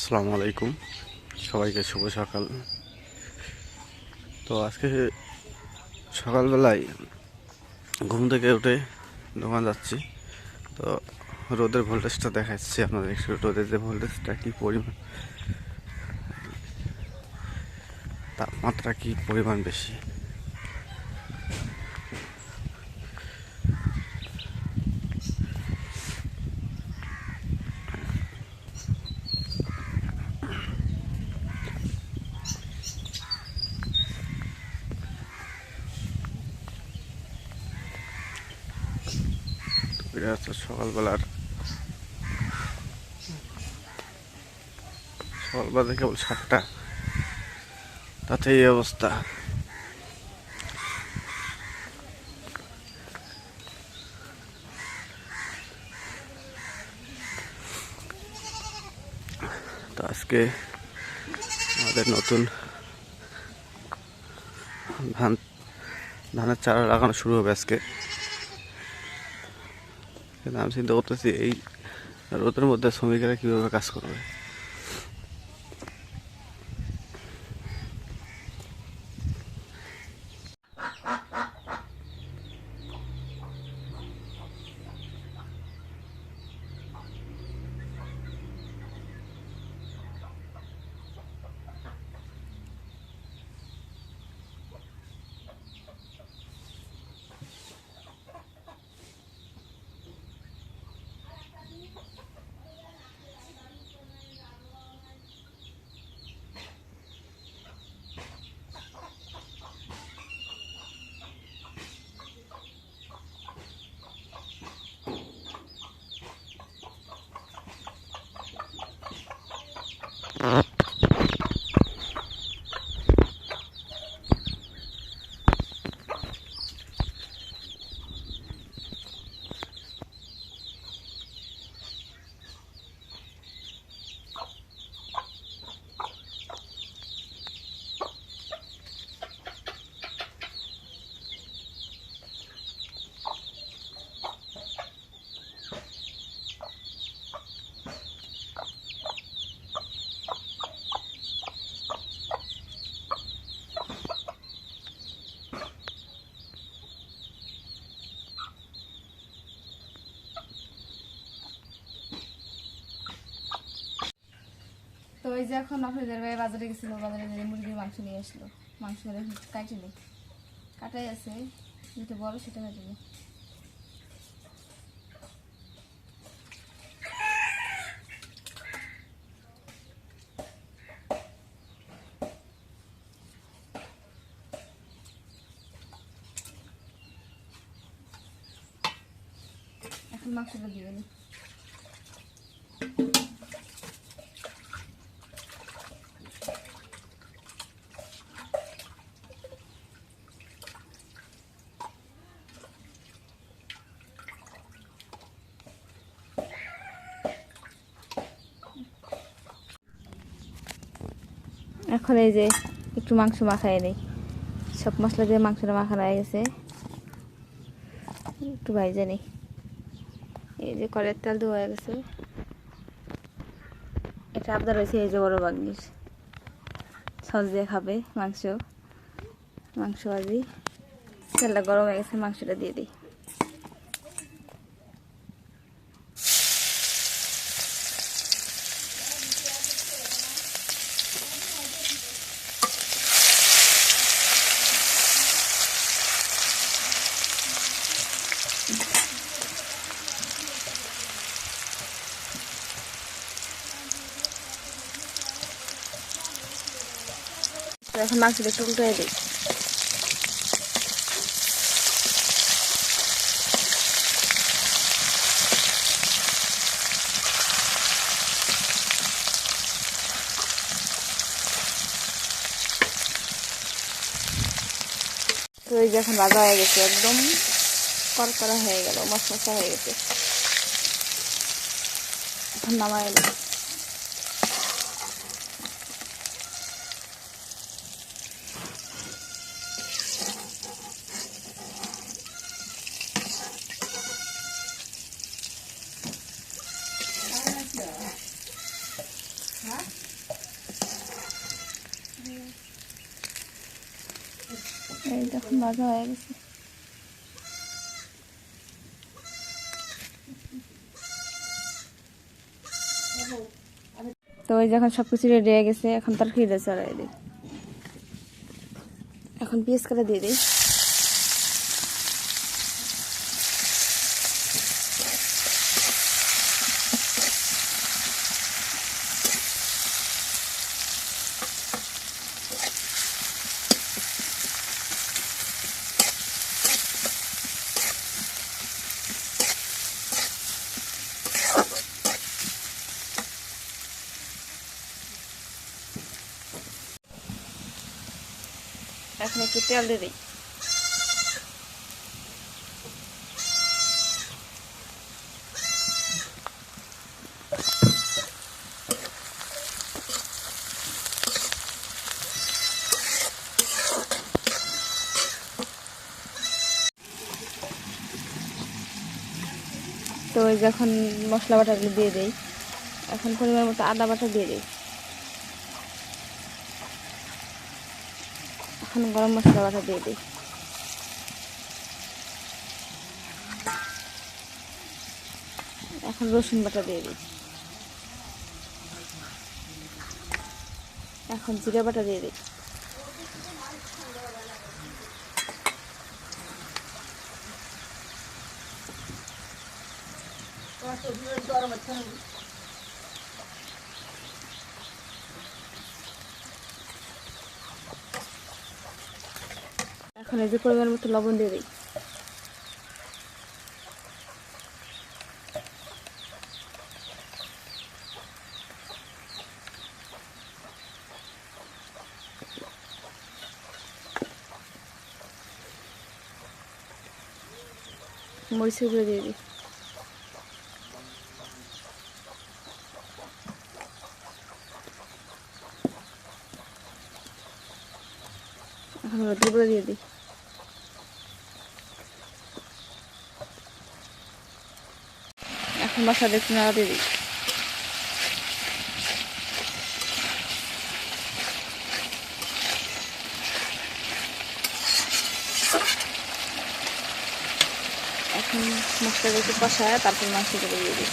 আসসালামু আলাইকুম, সবাইকে শুভ সকাল। তো আজকে সকালবেলায় ঘুম থেকে উঠে দোকান যাচ্ছি। তো রোদের ভোল্টেজটা দেখাচ্ছি আপনাদের, একটু রোদের যে ভোল্টেজটা কী পরিমাণ, তাপমাত্রা কী পরিমাণ বেশি। এটা হচ্ছে সকালবেলা কেবল 7টা, তাতে এই অবস্থা। তো আজকে আমাদের নতুন ধানের চারা লাগানো শুরু হবে আজকে। কিন্তু আমি চিন্তা করতেছি এই রোদের মধ্যে শ্রমিকেরা কীভাবে কাজ করবে। তো ওই যে এখন আপনাদের ভাই বাজারে গেছিল, বাজারে যে মুরগির মাংস নিয়ে আসলো, মাংস কাটিনি, কাটাই আছে, যেটা বড় সেটা কাটিনি। এখন মাংসটা দিবেন। এখন এই যে একটু মাংস মাখায় নেই, সব মশলা দিয়ে মাংসটা মাখানো হয়ে গেছে, একটু ভাইজে নেই। এই যে কলের তেল দেওয়া হয়ে গেছে। এটা আবদার রয়েছে এই যে বড় বাগনির, সস দিয়ে খাবে মাংস ভাজি। তেলটা গরম হয়ে গেছে, মাংসটা দিয়ে দিই। এখন মাংসটা একটু উল্টে দিই। তো এই যে এখন ভাজা হয়ে গেছে, একদম করকরা হয়ে গেল, মশমশা হয়ে গেছে। এখন নামাই এলো। এই দেখুন ভাজা হয়ে গেছে। তো ওই যখন সবকিছু রেডি হয়ে গেছে, এখন তরকারিটা চড়াই দিই। এখন পেঁয়াজ কাটা দিয়ে দিই। এখন একটু তেল দিয়ে দিই। তো ওই যখন মশলা বাটাগুলো দিয়ে দিই, এখন পরিমাণ মতো আদা বাটা দিয়ে দিই। এখন গরম মশলা বাটা দিয়ে দিই। এখন রসুন বাটা দিয়ে দিই। এখন জিরা বাটা দিয়ে দিই। এখন এই যে পরিমাণ মতো লবণ দিয়ে দিই। মরিচের গুঁড়ো দিয়ে দিই। এখন হলুদের গুঁড়ো দিয়ে দিই। এখন মশলা একটু নাড়া দিয়ে দিই। এখন মশলাটা একটু কষায় তারপর মাংসগুলো দিয়ে দিই।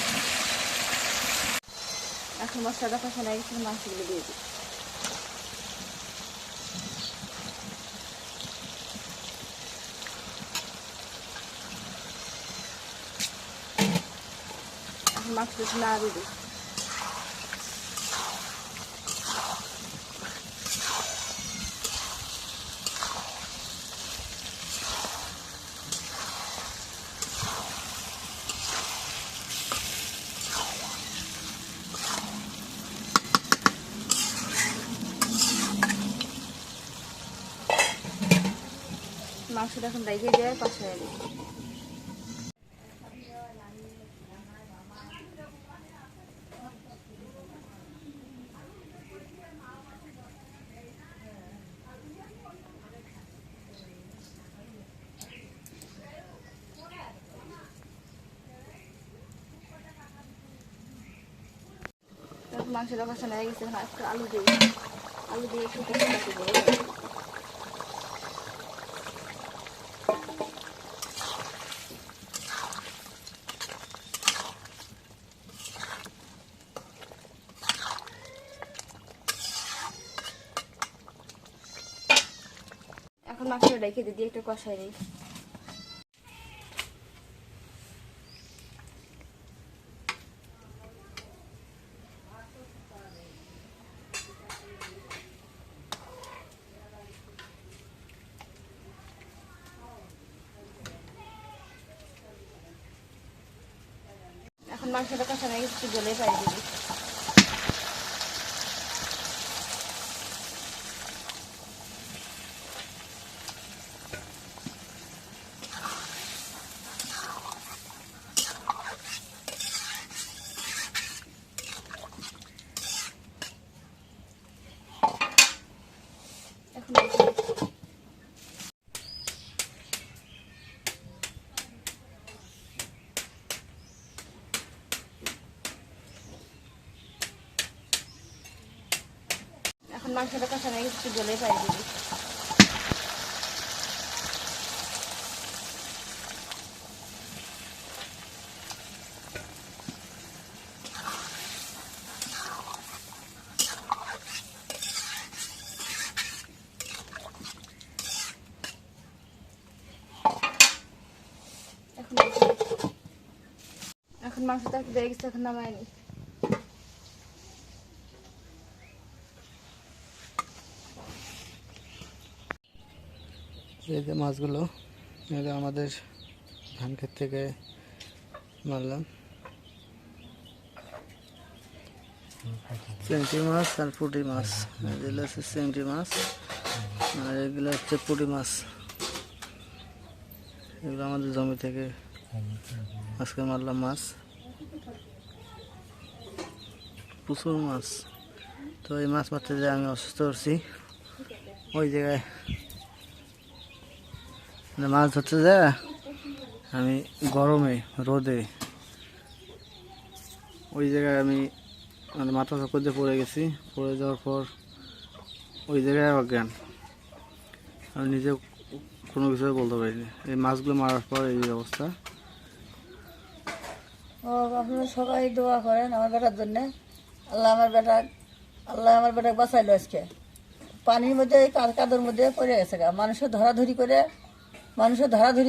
এখন মশলাটা কষানো হয়ে গেছে, মাংসগুলো দিয়ে দিই। এখন মাংসটা একটু নাড়া দিয়ে দিই। মাংসটা এখন রেখে দিয়ে কষায় দিই। মাংসটা কষানো হয়ে গেছে, একটু আলু দিই। আলু দিয়ে একটু কষাতে দেবো। এখন মাংসটা রেখে দিয়ে একটু কষাই দিই। এখন মাংসটা কষানো হয়ে গেছে, একটু জলে পাই দিই। এখন মাংসটা কষানো হয়ে গেছে, একটু জলে পাই দিই। এখন মাংসটা দিয়ে গেছে, এখন নামায়নি। এই যে মাছগুলো এটা আমাদের ধান ক্ষেত থেকে মারলাম, চিংড়ি মাছ আর পুঁটি মাছ। এগুলো হচ্ছে চিংড়ি মাছ আর এগুলো হচ্ছে পুঁটি মাছ। এগুলো আমাদের জমি থেকে আজকে মারলাম মাছ, প্রচুর মাছ। তো এই মাছ মারতে যে আমি অসুস্থ করছি, ওই জায়গায় মানে মাছ ধরতে যায় আমি গরমে রোদে ওই জায়গায় আমি মানে মাথা চক্কর দিয়ে পড়ে গেছি। পড়ে যাওয়ার পর ওই জায়গায় অজ্ঞান, আমি নিজে কোনো কিছু বলতে পারিনি। এই মাছগুলো মারার পর এই অবস্থা। ও আপনারা সবাই দোয়া করেন আমার বেটার জন্য। আল্লাহ আমার বেটা বাঁচাইলো আজকে। পানির মধ্যে কাদর মধ্যে পড়ে গেছে গা, মানুষের ধরাধরি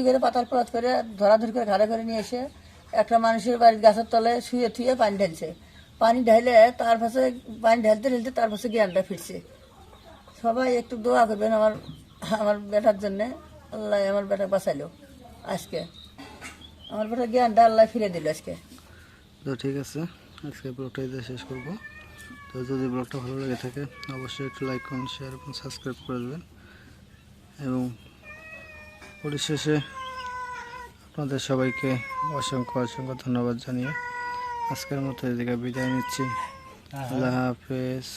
করে পাতাল পাত করে ধরাধরি করে ঘাড়ে করে নিয়ে এসে একটা মানুষের বাড়ির গাছের তলে শুয়ে থুয়ে পানি ঢালছে। পানি ঢাইলে তার পাশে পানি ঢালতে ঢালতে তার পাশে জ্ঞানটা ফিরছে। সবাই একটু দোয়া করবেন আমার বেটার জন্যে। আল্লাহ আমার বেটা বাঁচাইলো আজকে, আমার বেটার জ্ঞানটা আল্লাহ ফিরে দিল আজকে। তো ঠিক আছে, আজকে ব্লগটা এতে শেষ করবো। তো যদি ব্লগটা ভালো লেগে থাকে অবশ্যই একটু লাইক করুন, শেয়ার এবং সাবস্ক্রাইব করে দেবেন। এবং পরিশেষে আপনাদের সবাইকে অসংখ্য ধন্যবাদ জানিয়ে আজকের মতো এদিকে বিদায় নিচ্ছি। আল্লাহ হাফেজ।